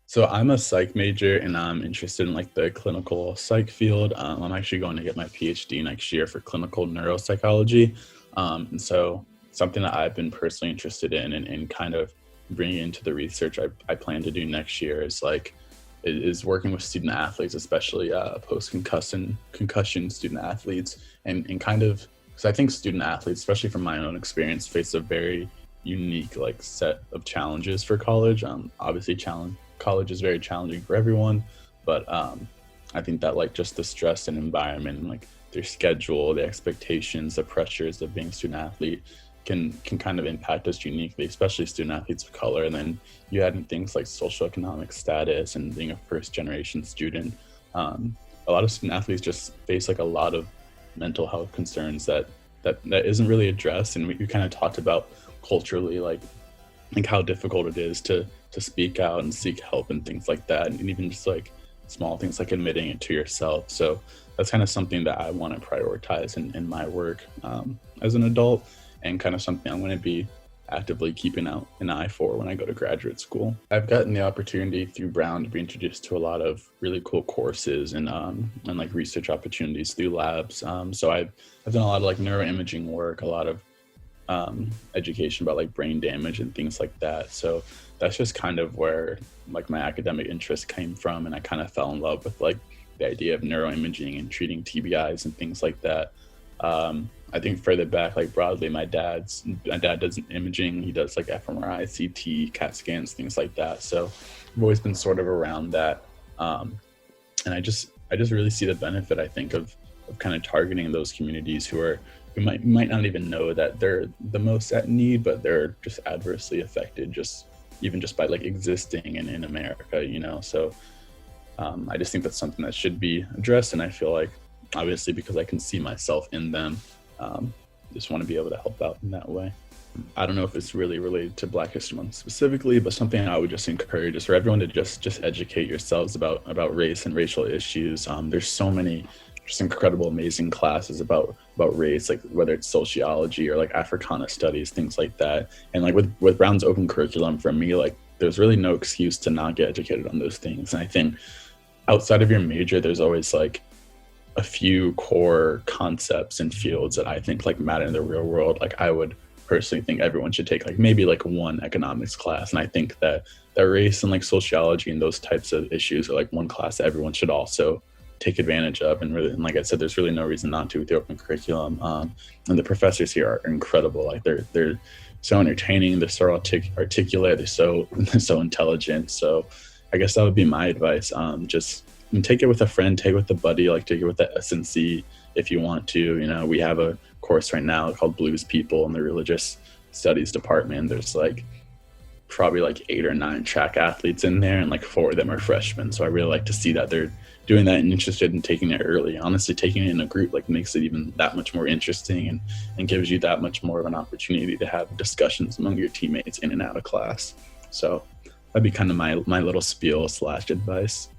So I'm a psych major and I'm interested in like the clinical psych field. I'm actually going to get my PhD next year for clinical neuropsychology. And so something that I've been personally interested in and kind of bringing into the research I plan to do next year is is working with student athletes, especially post concussion student athletes, and kind of because I think student athletes, especially from my own experience, face a very unique like set of challenges for college. Obviously, college is very challenging for everyone, but I think that like just the stress and environment, and like their schedule, the expectations, the pressures of being a student athlete can kind of impact us uniquely, especially student athletes of color. And then you add in things like socioeconomic status and being a first generation student. A lot of student athletes just face like a lot of mental health concerns that isn't really addressed. And we kind of talked about culturally, like how difficult it is to speak out and seek help and things like that, and even just like small things like admitting it to yourself. So that's kind of something that I want to prioritize in my work as an adult, and kind of something I'm going to be actively keeping out an eye for when I go to graduate school. I've gotten the opportunity through Brown to be introduced to a lot of really cool courses and like research opportunities through labs. So I've done a lot of like neuroimaging work, a lot of education about like brain damage and things like that. So that's just kind of where like my academic interest came from, and I kind of fell in love with like the idea of neuroimaging and treating TBIs and things like that. I think further back, like broadly, my dad does imaging. He does like fMRI, CT, CAT scans, things like that. So I've always been sort of around that, and I just really see the benefit, I think, of kind of targeting those communities who might not even know that they're the most at need, but they're just adversely affected, even just by like existing in America, you know. So I just think that's something that should be addressed, and I feel like obviously because I can see myself in them, just want to be able to help out in that way. I don't know if it's really related to Black History Month specifically, but something I would just encourage is for everyone to just educate yourselves about race and racial issues. There's so many just incredible, amazing classes about race, like whether it's sociology or like Africana studies, things like that. And like with Brown's open curriculum, for me, like there's really no excuse to not get educated on those things. And I think outside of your major, there's always like a few core concepts and fields that I think like matter in the real world. Like I would personally think everyone should take like maybe like one economics class. And I think that race and like sociology and those types of issues are like one class that everyone should also take advantage of. And really, and like I said, there's really no reason not to with the open curriculum. And the professors here are incredible. Like they're so entertaining, they're so articulate, they're so intelligent. So I guess that would be my advice. Just take it with a friend, take it with a buddy, like take it with the SNC if you want to. You know, we have a course right now called Blues People in the Religious Studies department. There's like probably like 8 or 9 track athletes in there, and like 4 of them are freshmen. So I really like to see that they're doing that and interested in taking it early. Honestly, taking it in a group like makes it even that much more interesting, and gives you that much more of an opportunity to have discussions among your teammates in and out of class. So that'd be kind of my little spiel / advice.